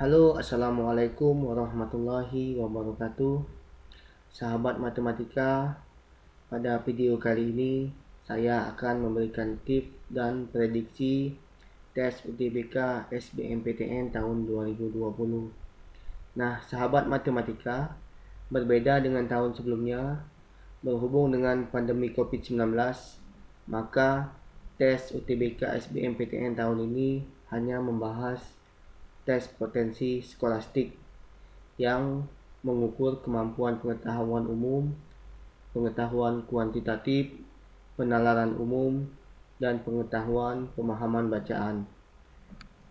Halo, assalamualaikum warahmatullahi wabarakatuh. Sahabat matematika, pada video kali ini saya akan memberikan tips dan prediksi tes UTBK SBMPTN tahun 2020. Nah, sahabat matematika, berbeda dengan tahun sebelumnya, berhubung dengan pandemi COVID-19, maka tes UTBK SBMPTN tahun ini hanya membahas tes potensi skolastik yang mengukur kemampuan pengetahuan umum, pengetahuan kuantitatif, penalaran umum, dan pengetahuan pemahaman bacaan.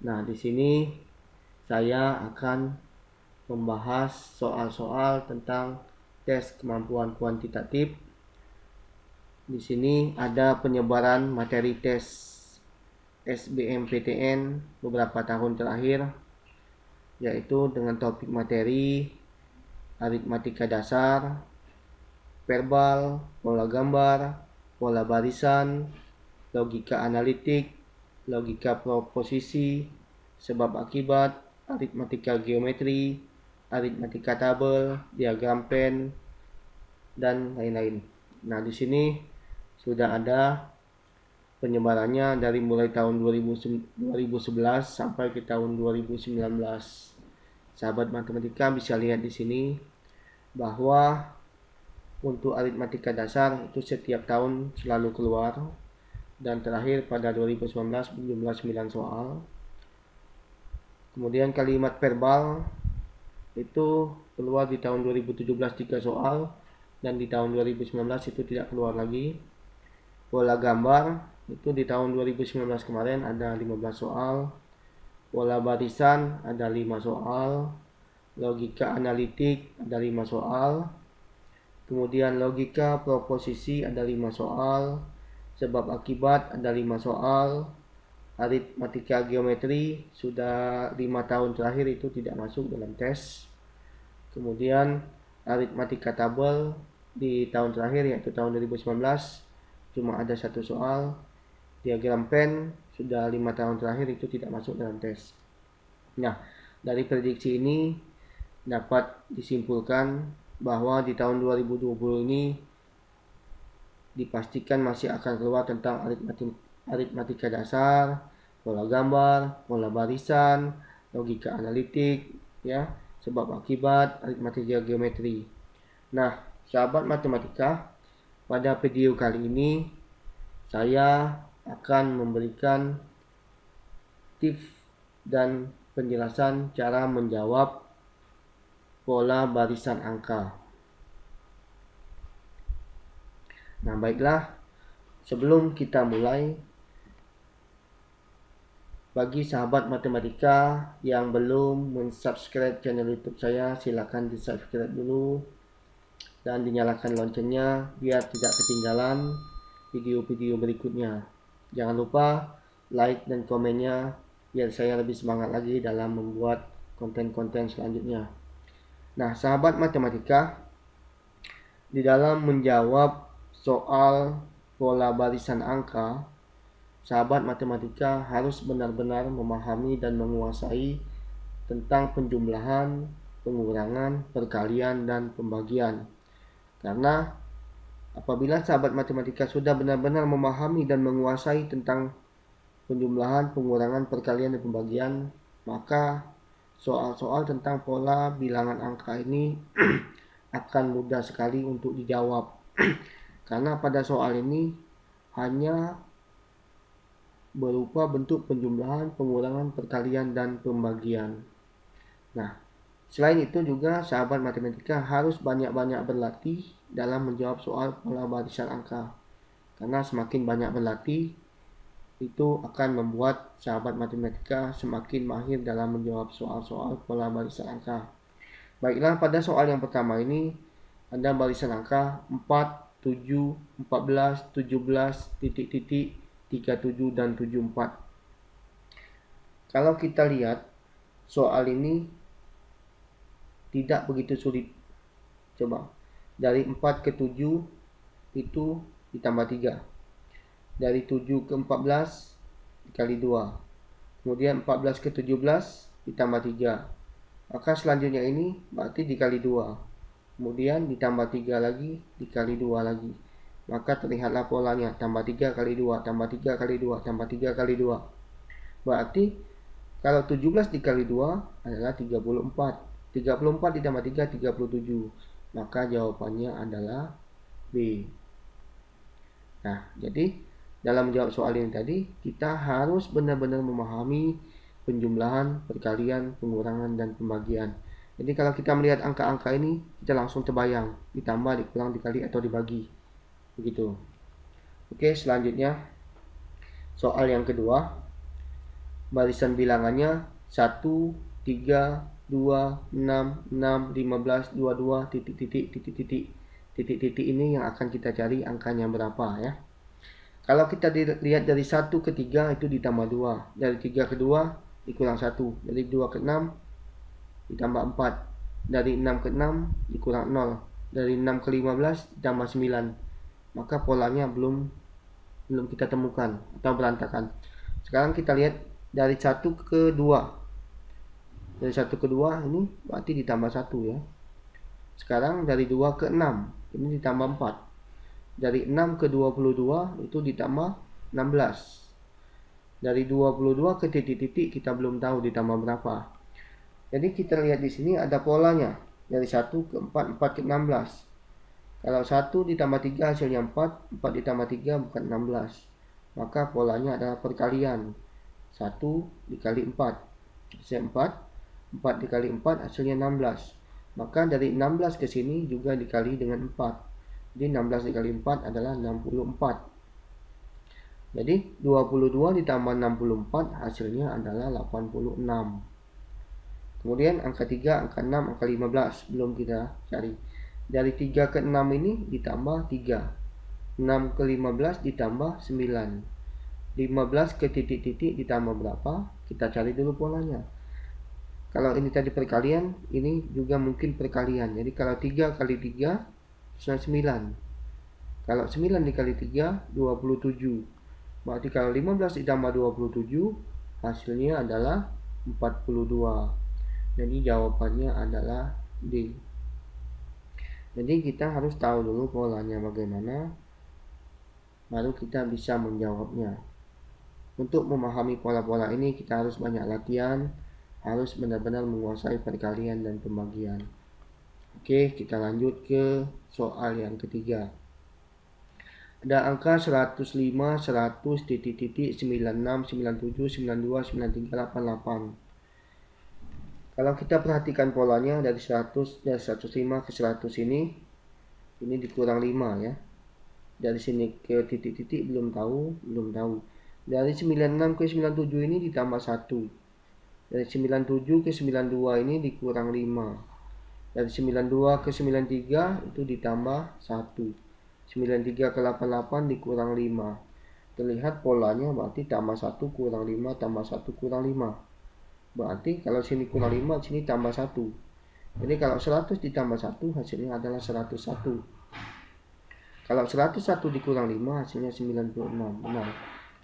Nah, di sini saya akan membahas soal-soal tentang tes kemampuan kuantitatif. Di sini ada penyebaran materi tes SBMPTN beberapa tahun terakhir, yaitu dengan topik materi aritmatika dasar, verbal, pola gambar, pola barisan, logika analitik, logika proposisi, sebab akibat, aritmatika geometri, aritmatika tabel, diagram Venn, dan lain-lain. Nah, di sini sudah ada penyebarannya dari mulai tahun 2011 sampai ke tahun 2019. Sahabat matematika bisa lihat di sini bahwa untuk aritmatika dasar itu setiap tahun selalu keluar, dan terakhir pada 2019 berjumlah 9 soal. Kemudian kalimat verbal itu keluar di tahun 2017 3 soal, dan di tahun 2019 itu tidak keluar lagi. Pola gambar itu di tahun 2019 kemarin ada 15 soal. Pola barisan ada 5 soal. Logika analitik ada 5 soal. Kemudian logika proposisi ada 5 soal. Sebab akibat ada 5 soal. Aritmatika geometri sudah 5 tahun terakhir itu tidak masuk dalam tes. Kemudian aritmatika tabel di tahun terakhir yaitu tahun 2019 cuma ada 1 soal. Diagram Venn sudah 5 tahun terakhir itu tidak masuk dalam tes. Nah, dari prediksi ini dapat disimpulkan bahwa di tahun 2020 ini dipastikan masih akan keluar tentang aritmatika dasar, pola gambar, pola barisan, logika analitik, ya, sebab akibat, aritmatika geometri. Nah, sahabat matematika, pada video kali ini saya akan memberikan tips dan penjelasan cara menjawab pola barisan angka. Nah, baiklah, sebelum kita mulai, bagi sahabat matematika yang belum mensubscribe channel YouTube saya, silakan di-subscribe dulu dan dinyalakan loncengnya biar tidak ketinggalan video-video berikutnya. Jangan lupa like dan komennya biar saya lebih semangat lagi dalam membuat konten-konten selanjutnya. Nah, sahabat matematika, di dalam menjawab soal pola barisan angka, sahabat matematika harus benar-benar memahami dan menguasai tentang penjumlahan, pengurangan, perkalian, dan pembagian. Karena apabila sahabat matematika sudah benar-benar memahami dan menguasai tentang penjumlahan, pengurangan, perkalian, dan pembagian, maka soal-soal tentang pola bilangan angka ini akan mudah sekali untuk dijawab. Karena pada soal ini hanya berupa bentuk penjumlahan, pengurangan, perkalian, dan pembagian. Nah, selain itu juga sahabat matematika harus banyak-banyak berlatih dalam menjawab soal pola barisan angka. Karena semakin banyak berlatih, itu akan membuat sahabat matematika semakin mahir dalam menjawab soal-soal pola barisan angka. Baiklah, pada soal yang pertama ini ada barisan angka 4, 7, 14, 17, titik-titik, 37, dan 74. Kalau kita lihat soal ini tidak begitu sulit. Coba, dari 4 ke 7 itu ditambah 3. Dari 7 ke 14 dikali 2. Kemudian 14 ke 17 ditambah 3. Maka selanjutnya ini berarti dikali 2. Kemudian ditambah 3 lagi, dikali 2 lagi. Maka terlihatlah polanya, tambah 3 kali 2, tambah 3 kali 2, tambah 3 kali 2. Berarti kalau 17 dikali 2 adalah 34. 34 ditambah 3, 37. Maka jawabannya adalah B. Nah, jadi dalam menjawab soal ini tadi, kita harus benar-benar memahami penjumlahan, perkalian, pengurangan, dan pembagian. Jadi kalau kita melihat angka-angka ini, kita langsung terbayang, ditambah, dikurang, dikali, atau dibagi. Begitu. Oke, selanjutnya soal yang kedua. Barisan bilangannya 1, 3, 2, 6, 6, 15, 22, titik, titik, titik, titik. Titik-titik ini yang akan kita cari angkanya berapa ya. Kalau kita lihat dari 1 ke 3 itu ditambah 2. Dari 3 ke 2 dikurang 1. Dari 2 ke 6 ditambah 4. Dari 6 ke 6 dikurang 0. Dari 6 ke 15 ditambah 9. Maka polanya belum kita temukan atau berantakan. Sekarang kita lihat dari 1 ke 2. Dari 1 ke 2 ini berarti ditambah 1 ya. Sekarang dari 2 ke 6 ini ditambah 4. Dari 6 ke 22 itu ditambah 16. Dari 22 ke titik-titik kita belum tahu ditambah berapa. Jadi kita lihat di sini ada polanya. Dari 1 ke 4, 4 ke 16. Kalau 1 ditambah 3 hasilnya 4, 4 ditambah 3 bukan 16. Maka polanya adalah perkalian. 1 dikali 4 hasilnya 4. 4 dikali 4 hasilnya 16. Maka dari 16 ke sini juga dikali dengan 4. Jadi 16 dikali 4 adalah 64. Jadi 22 ditambah 64 hasilnya adalah 86. Kemudian angka 3, angka 6, angka 15 belum kita cari. Dari 3 ke 6 ini ditambah 3. 6 ke 15 ditambah 9. 15 ke titik-titik ditambah berapa? Kita cari dulu polanya. Kalau ini tadi perkalian, ini juga mungkin perkalian. Jadi kalau 3 kali 3 9. Kalau 9 dikali 3 27. Berarti kalau 15 ditambah 27 hasilnya adalah 42. Jadi jawabannya adalah D. Jadi kita harus tahu dulu polanya bagaimana, baru kita bisa menjawabnya. Untuk memahami pola-pola ini kita harus banyak latihan, harus benar-benar menguasai perkalian dan pembagian. Oke, kita lanjut ke soal yang ketiga. Ada angka 105, 100, titik, titik, 96, 97, 92, 93, 88. Kalau kita perhatikan polanya dari 100 dan 105 ke 100 ini dikurang 5 ya. Dari sini ke titik-titik belum tahu. Dari 96 ke 97 ini ditambah 1. Dari 97 ke 92 ini dikurang 5. Dari 92 ke 93 itu ditambah 1. 93 ke 88 dikurang 5. Terlihat polanya berarti tambah 1 kurang 5 tambah 1 kurang 5. Berarti kalau sini kurang 5, sini tambah 1. Jadi kalau 100 ditambah 1 hasilnya adalah 101. Kalau 101 dikurang 5 hasilnya 96. Benar.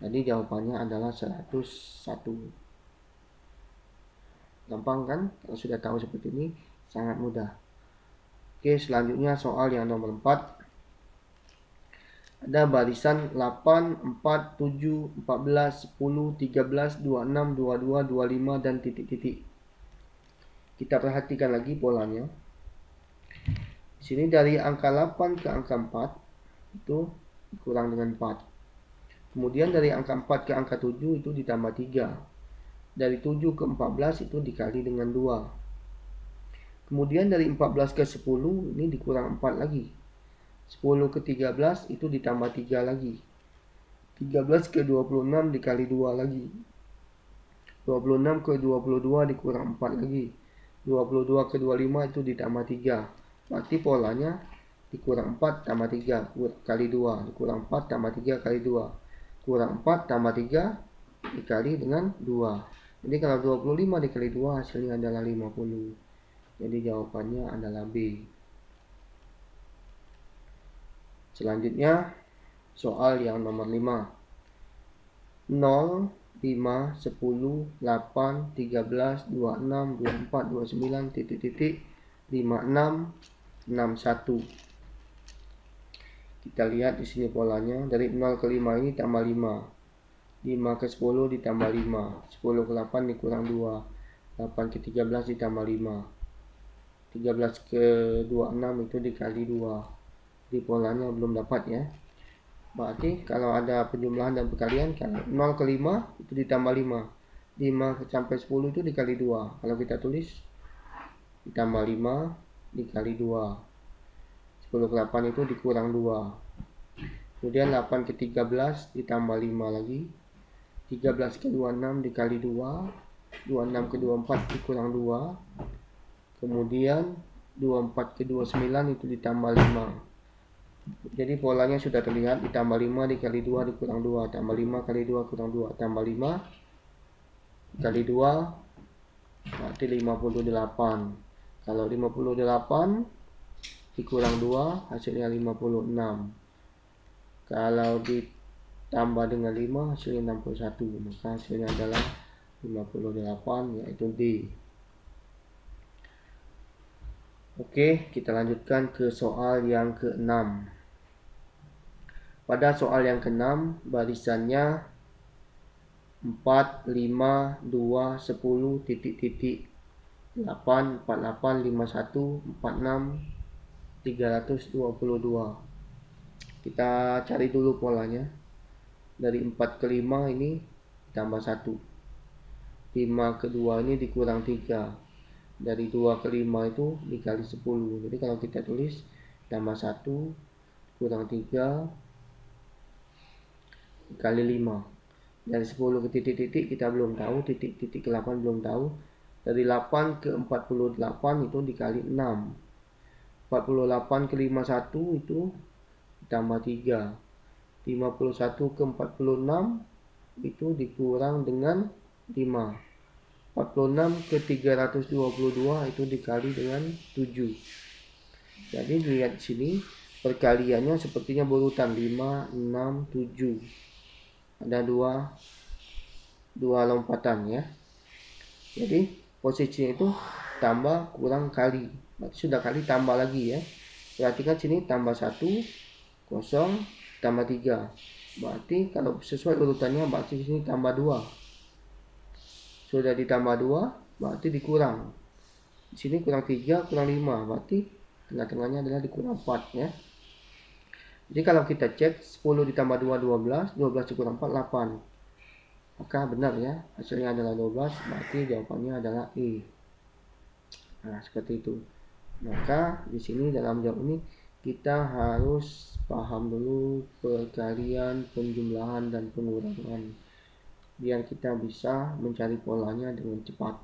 Jadi jawabannya adalah 101. Gampang kan? Kalau sudah tahu seperti ini sangat mudah. Oke, selanjutnya soal yang nomor 4. Ada barisan 8, 4, 7, 14, 10, 13, 26, 22, 25 dan titik-titik. Kita perhatikan lagi polanya. Di sini dari angka 8 ke angka 4 itu dikurang dengan 4. Kemudian dari angka 4 ke angka 7 itu ditambah 3. Dari 7 ke 14 itu dikali dengan 2. Kemudian dari 14 ke 10 ini dikurang 4 lagi. 10 ke 13 itu ditambah 3 lagi. 13 ke 26 dikali 2 lagi. 26 ke 22 dikurang 4 lagi. 22 ke 25 itu ditambah 3. Berarti polanya dikurang 4 tambah 3 kali 2. Dikurang 4 tambah 3 kali 2. Kurang 4 tambah 3 dikali dengan 2. Jadi kalau 25 dikali 2 hasilnya adalah 50. Jadi jawabannya adalah B. Selanjutnya soal yang nomor 5. 0, 5, 10, 8, 13, 26, 24, 29, titik-titik, 56, 61. Kita lihat di sini polanya, dari 0 ke 5 ini tambah 5. 5 ke 10 ditambah 5, 10 ke 8 dikurang 2, 8 ke 13 ditambah 5, 13 ke 26 itu dikali 2. Di polanya belum dapat ya. Berarti kalau ada penjumlahan dan perkalian, kalau 0 ke 5 itu ditambah 5, 5 sampai 10 itu dikali 2. Kalau kita tulis ditambah 5 dikali 2, 10 ke 8 itu dikurang 2. Kemudian 8 ke 13 ditambah 5 lagi, 13 ke 26 dikali 2, 26 ke 24 dikurang 2. Kemudian 24 ke 29 itu ditambah 5. Jadi polanya sudah terlihat, ditambah 5 dikali 2 dikurang 2, tambah 5 kali 2 kurang 2, tambah 5 kali 2 berarti 58. Kalau 58 dikurang 2 hasilnya 56. Kalau ditambah dengan 5 hasilnya 61, maka hasilnya adalah 58, yaitu D. Oke, kita lanjutkan ke soal yang ke-6. Pada soal yang ke-6, barisannya 4, 5, 2, 10, titik-titik, 8, 48, 51, 46, 322. Kita cari dulu polanya. Dari 4 ke 5 ini ditambah 1. 5 ke 2 ini dikurang 3. Dari 2 ke 5 itu dikali 10. Jadi kalau kita tulis tambah 1 kurang 3 dikali 5. Dari 10 ke titik-titik kita belum tahu, titik-titik ke 8 belum tahu. Dari 8 ke 48 itu dikali 6. 48 ke 51 itu ditambah 3. 51 ke 46 itu dikurang dengan 5. 46 ke 322 itu dikali dengan 7. Jadi lihat sini perkaliannya sepertinya berurutan 5, 6, 7. Ada dua lompatan ya. Jadi posisinya itu tambah kurang kali. Berarti sudah kali tambah lagi ya. Perhatikan sini tambah 1, 0, tambah 3. Berarti kalau sesuai urutannya berarti sini tambah 2. Sudah ditambah 2 berarti dikurang. Di sini kurang 3, kurang 5. Berarti tengah-tengahnya adalah dikurang 4 ya. Jadi kalau kita cek 10 ditambah 2 12, 12 dikurang 4 8. Maka benar ya, hasilnya adalah 12, berarti jawabannya adalah E. Nah, seperti itu. Maka di sini dalam jawab ini kita harus paham dulu perkalian, penjumlahan, dan pengurangan biar kita bisa mencari polanya dengan cepat.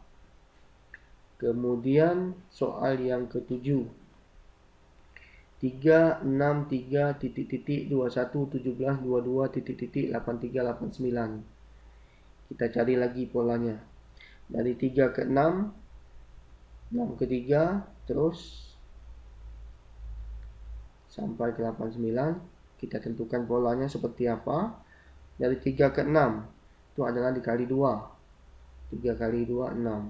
Kemudian soal yang ke-7. 3, 6, 3, titik-titik, 21, 17, 22, titik-titik, 83, 89. Kita cari lagi polanya. Dari 3 ke 6, 6 ke 3, terus sampai ke 89. Kita tentukan polanya seperti apa. Dari 3 ke 6 itu adalah dikali 2. 3 kali 2 6.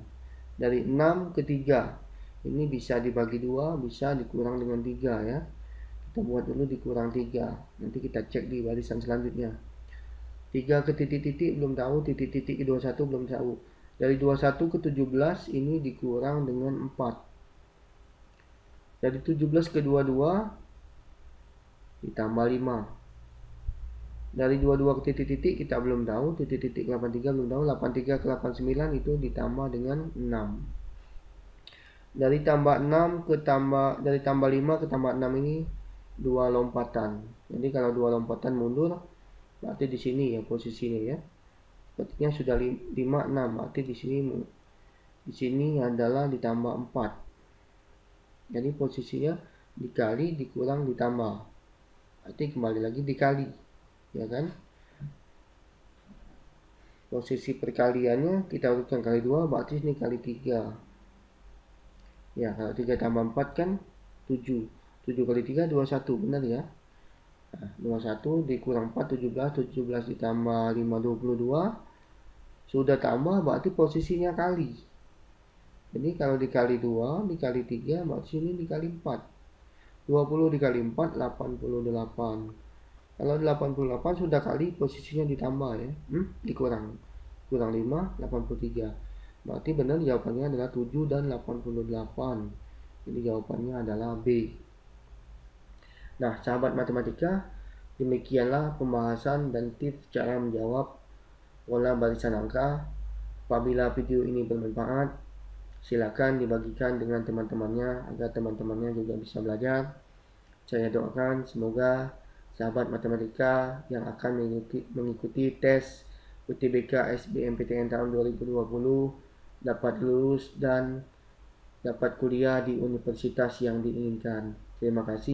Dari 6 ke 3 ini bisa dibagi 2, bisa dikurang dengan 3 ya. Kita buat dulu dikurang 3. Nanti kita cek di barisan selanjutnya. 3 ke titik-titik belum tahu, titik-titik ke 21 belum tahu. Dari 21 ke 17 ini dikurang dengan 4. Dari 17 ke 22 ditambah 5. Dari 22 ke titik-titik kita belum tahu, titik-titik 83 belum tahu, 83 ke 89 itu ditambah dengan 6. Dari tambah 6 ke dari tambah 5 ke tambah 6 ini 2 lompatan. Jadi kalau 2 lompatan mundur berarti di sini ya posisinya ya. Sepertinya sudah 5 6, berarti di sini adalah ditambah 4. Jadi posisinya dikali dikurang ditambah. Berarti kembali lagi dikali. Ya kan? Posisi perkaliannya kita urutkan kali 2, berarti ini kali 3. Ya, kalau 3 tambah 4 kan 7. 7 kali 3 21, benar ya? Nah, 21 dikurang 4 17, 17 ditambah 5 22. Sudah tambah berarti posisinya kali. Jadi kalau dikali 2, dikali 3, berarti ini dikali 4. 20 dikali 4, 88. Kalau 88 sudah kali, posisinya ditambah ya. Dikurang. Kurang 5, 83. Berarti benar jawabannya adalah 7 dan 88. Jadi jawabannya adalah B. Nah, sahabat matematika, demikianlah pembahasan dan tips cara menjawab pola barisan angka. Apabila video ini bermanfaat, silakan dibagikan dengan teman-temannya agar teman-temannya juga bisa belajar. Saya doakan semoga sahabat matematika yang akan mengikuti tes UTBK SBMPTN tahun 2020 dapat lulus dan dapat kuliah di universitas yang diinginkan. Terima kasih.